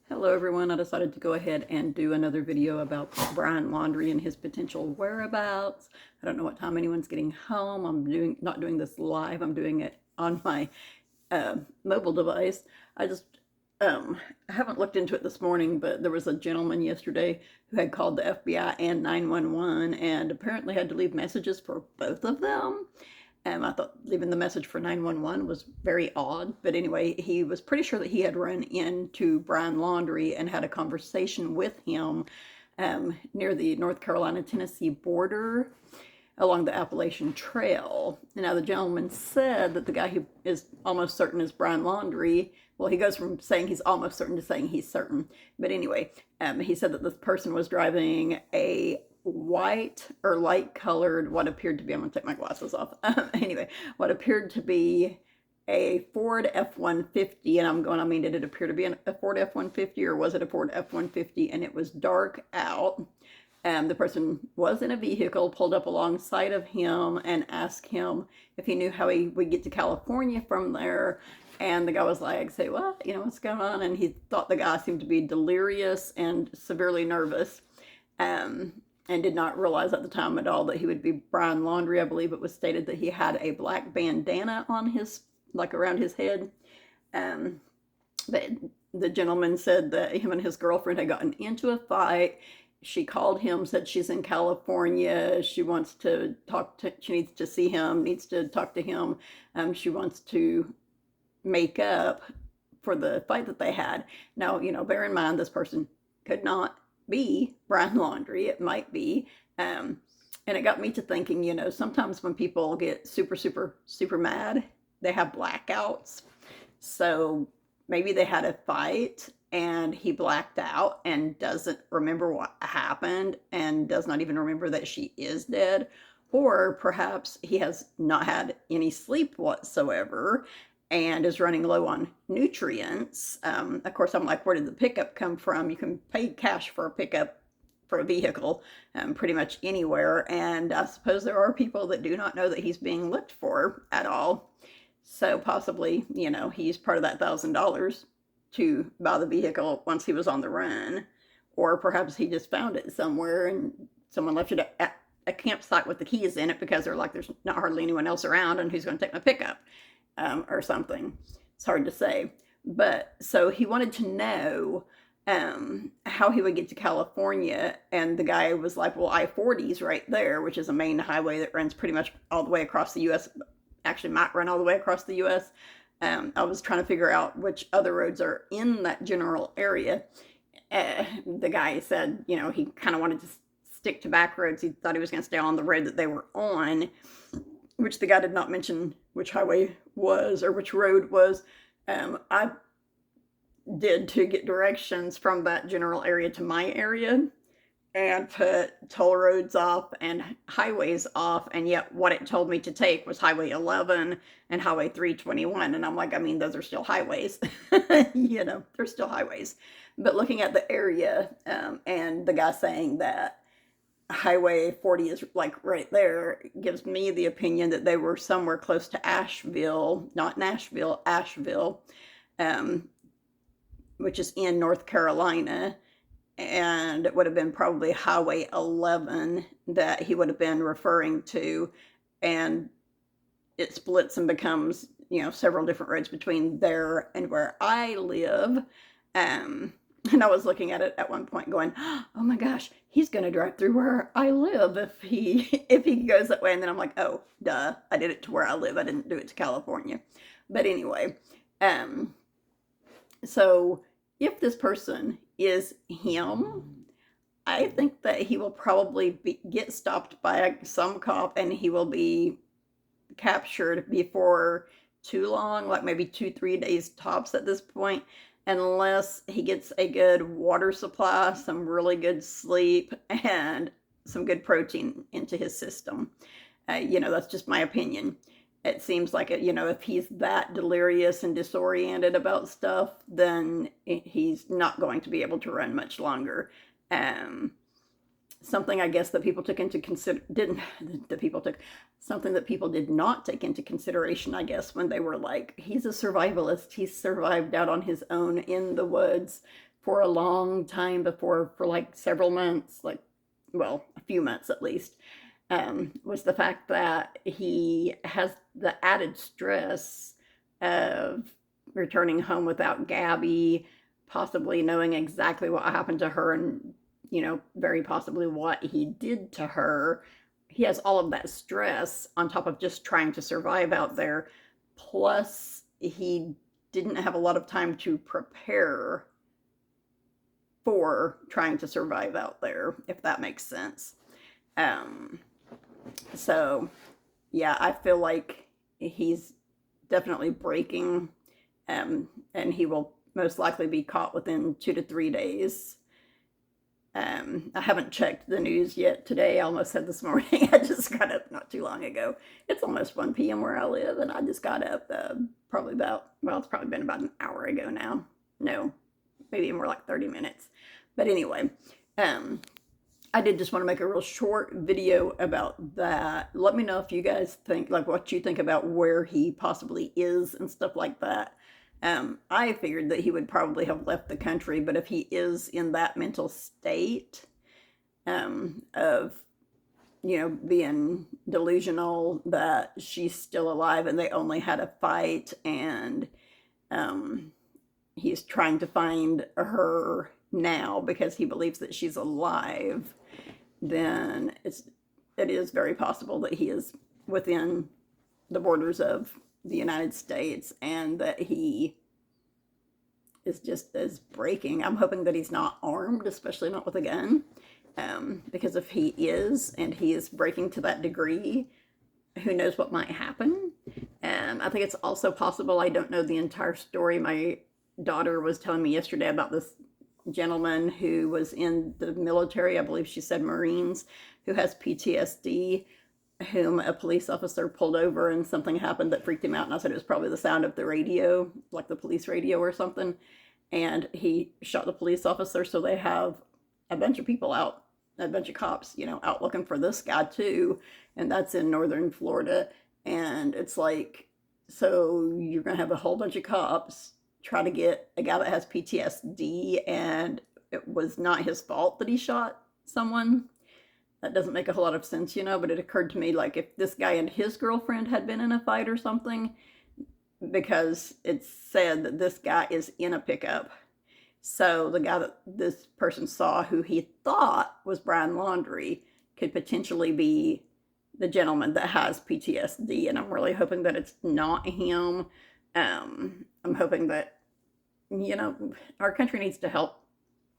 Hello everyone, I decided to go ahead and do another video about Brian Laundrie and his potential whereabouts. I don't know what time anyone's getting home. I'm not doing this live, I'm doing it on my mobile device. I haven't looked into it this morning, but there was a gentleman yesterday who had called the FBI and 911 and apparently had to leave messages for both of them. I thought leaving the message for 911 was very odd. But anyway, he was pretty sure that he had run into Brian Laundrie and had a conversation with him near the North Carolina-Tennessee border along the Appalachian Trail. Now, the gentleman said that the guy who is almost certain is Brian Laundrie. Well, he goes from saying he's almost certain to saying he's certain. But anyway, he said that this person was driving a white or light colored, what appeared to be, I'm going to take my glasses off. Anyway, what appeared to be a Ford F-150. And I'm going, I mean, did it appear to be a Ford F-150 or was it a Ford F-150? And it was dark out. The person was in a vehicle, pulled up alongside of him and asked him if he knew how he would get to California from there. And the guy was like, say, what? You know, what's going on? And he thought the guy seemed to be delirious and severely nervous. And did not realize at the time at all that he would be Brian Laundrie. I believe it was stated that he had a black bandana on his, like around his head. But the gentleman said that him and his girlfriend had gotten into a fight. She called him, said she's in California. She wants to she needs to see him, needs to talk to him. She wants to make up for the fight that they had. Now, you know, bear in mind, this person could not be Brian Laundrie. It might be. And it got me to thinking, you know, sometimes when people get super mad, they have blackouts. So maybe they had a fight and he blacked out and doesn't remember what happened and does not even remember that she is dead. Or perhaps he has not had any sleep whatsoever and is running low on nutrients. Of course, I'm like, where did the pickup come from? You can pay cash for a pickup for a vehicle pretty much anywhere. And I suppose there are people that do not know that he's being looked for at all. So possibly, you know, he's part of that $1,000 to buy the vehicle once he was on the run. Or perhaps he just found it somewhere and someone left it at a campsite with the keys in it because they're like, there's not hardly anyone else around and who's going to take my pickup? Or something. It's hard to say. But so he wanted to know how he would get to California. And the guy was like, well, I-40's right there, which is a main highway that runs pretty much all the way across the U.S. Actually, might run all the way across the U.S. I was trying to figure out which other roads are in that general area. The guy said, you know, he kind of wanted to stick to back roads. He thought he was going to stay on the road that they were on, which the guy did not mention which highway was or which road was. I did to get directions from that general area to my area and put toll roads off and highways off, and yet what it told me to take was Highway 11 and Highway 321. And I'm like, I mean, those are still highways. You know, they're still highways. But looking at the area and the guy saying that Highway 40 is like right there gives me the opinion that they were somewhere close to Asheville, not Nashville, Asheville, which is in North Carolina. And it would have been probably Highway 11 that he would have been referring to. And it splits and becomes, you know, several different roads between there and where I live. And I was looking at it at one point going, oh my gosh, he's going to drive through where I live if he goes that way. And then I'm like, oh, duh, I did it to where I live. I didn't do it to California. But anyway, so if this person is him, I think that he will probably get stopped by some cop and he will be captured before too long, like maybe 2-3 days tops at this point, unless he gets a good water supply, some really good sleep, and some good protein into his system. You know, that's just my opinion. It seems like, you know, if he's that delirious and disoriented about stuff, then he's not going to be able to run much longer. Something I guess that people took into something that people did not take into consideration, I guess, when they were like, he's a survivalist. He survived out on his own in the woods for a long time before, for like several months, like, well, a few months at least, was the fact that he has the added stress of returning home without Gabby, possibly knowing exactly what happened to her and, very possibly what he did to her. He has all of that stress on top of just trying to survive out there. Plus, he didn't have a lot of time to prepare for trying to survive out there, if that makes sense. So, yeah, I feel like he's definitely breaking, and he will most likely be caught within 2 to 3 days. I haven't checked the news yet today. I almost said this morning. I just got up not too long ago. It's almost 1 p.m. where I live, and I just got up it's probably been about an hour ago now. No, maybe more like 30 minutes. But anyway, I did just want to make a real short video about that. Let me know if you guys think, like, what you think about where he possibly is and stuff like that. I figured that he would probably have left the country, but if he is in that mental state of, being delusional that she's still alive and they only had a fight, and he's trying to find her now because he believes that she's alive, then it is very possible that he is within the borders of the United States and that he is breaking. I'm hoping that he's not armed, especially not with a gun, because if he is and he is breaking to that degree, who knows what might happen. I think it's also possible, I don't know the entire story. My daughter was telling me yesterday about this gentleman who was in the military, I believe she said Marines, who has PTSD, whom a police officer pulled over and something happened that freaked him out. And I said it was probably the sound of the radio, like the police radio or something. And he shot the police officer. So they have a bunch of people out, a bunch of cops, out looking for this guy too. And that's in northern Florida. And it's like, so you're going to have a whole bunch of cops try to get a guy that has PTSD, and it was not his fault that he shot someone. That doesn't make a whole lot of sense, but it occurred to me, like, if this guy and his girlfriend had been in a fight or something, because it's said that this guy is in a pickup. So the guy that this person saw, who he thought was Brian Laundrie, could potentially be the gentleman that has PTSD. And I'm really hoping that it's not him. I'm hoping that, our country needs to help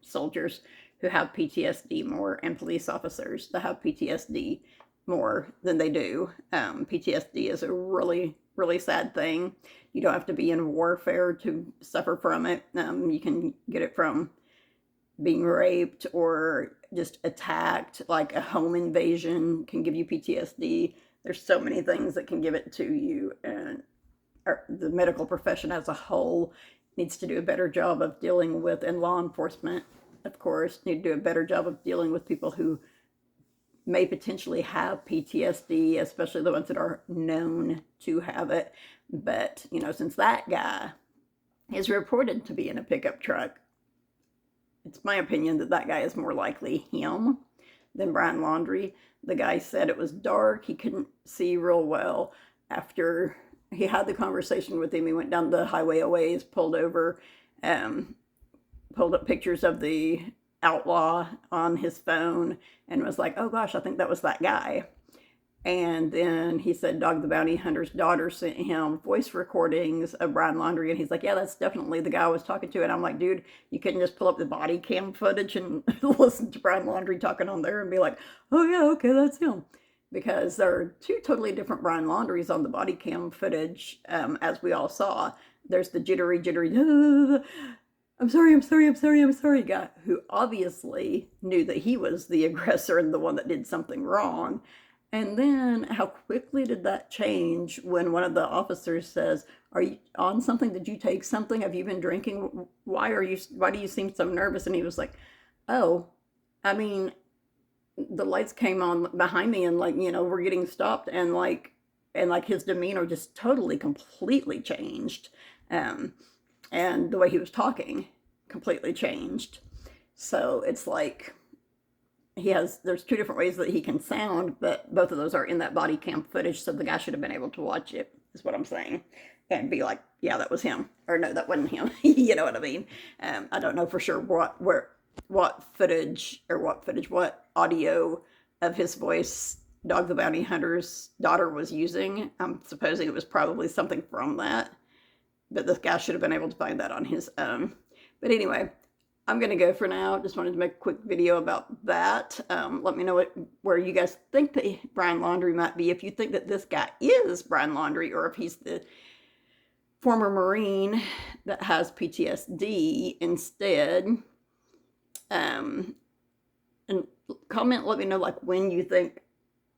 soldiers who have PTSD more, and police officers that have PTSD more than they do. PTSD is a really, really sad thing. You don't have to be in warfare to suffer from it. You can get it from being raped or just attacked, like a home invasion can give you PTSD. There's so many things that can give it to you, and the medical profession as a whole needs to do a better job of dealing with, and law enforcement, of course, need to do a better job of dealing with people who may potentially have PTSD, especially the ones that are known to have it. But, since that guy is reported to be in a pickup truck, it's my opinion that that guy is more likely him than Brian Laundrie. The guy said it was dark. He couldn't see real well. After he had the conversation with him, he went down the highway a ways, pulled over, pulled up pictures of the outlaw on his phone, and was like, oh gosh, I think that was that guy. And then he said Dog the Bounty Hunter's daughter sent him voice recordings of Brian Laundrie, and he's like, yeah, that's definitely the guy I was talking to. And I'm like, dude, you couldn't just pull up the body cam footage and listen to Brian Laundrie talking on there and be like, oh yeah, okay, that's him. Because there are two totally different Brian Laundries on the body cam footage, as we all saw. There's the jittery, I'm sorry guy, who obviously knew that he was the aggressor and the one that did something wrong. And then how quickly did that change when one of the officers says, are you on something? Did you take something? Have you been drinking? Why do you seem so nervous? And he was like, oh, I mean, the lights came on behind me and we're getting stopped, and his demeanor just totally, completely changed. And the way he was talking completely changed. So it's like there's two different ways that he can sound, but both of those are in that body cam footage, so the guy should have been able to watch it, is what I'm saying, and be like, yeah, that was him, or no, that wasn't him. You know what I mean? I don't know for sure what audio of his voice Dog the Bounty Hunter's daughter was using. I'm supposing it was probably something from that, but this guy should have been able to find that on his own. But anyway, I'm going to go for now. Just wanted to make a quick video about that. Let me know where you guys think that Brian Laundrie might be. If you think that this guy is Brian Laundrie, or if he's the former Marine that has PTSD instead. And comment, let me know like when you think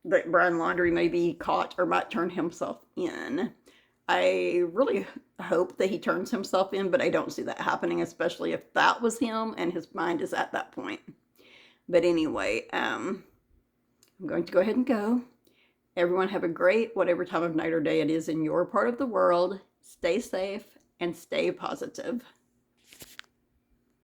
that Brian Laundrie may be caught or might turn himself in. I really hope that he turns himself in, but I don't see that happening, especially if that was him and his mind is at that point. But anyway, I'm going to go ahead and go. Everyone have a great, whatever time of night or day it is in your part of the world. Stay safe and stay positive.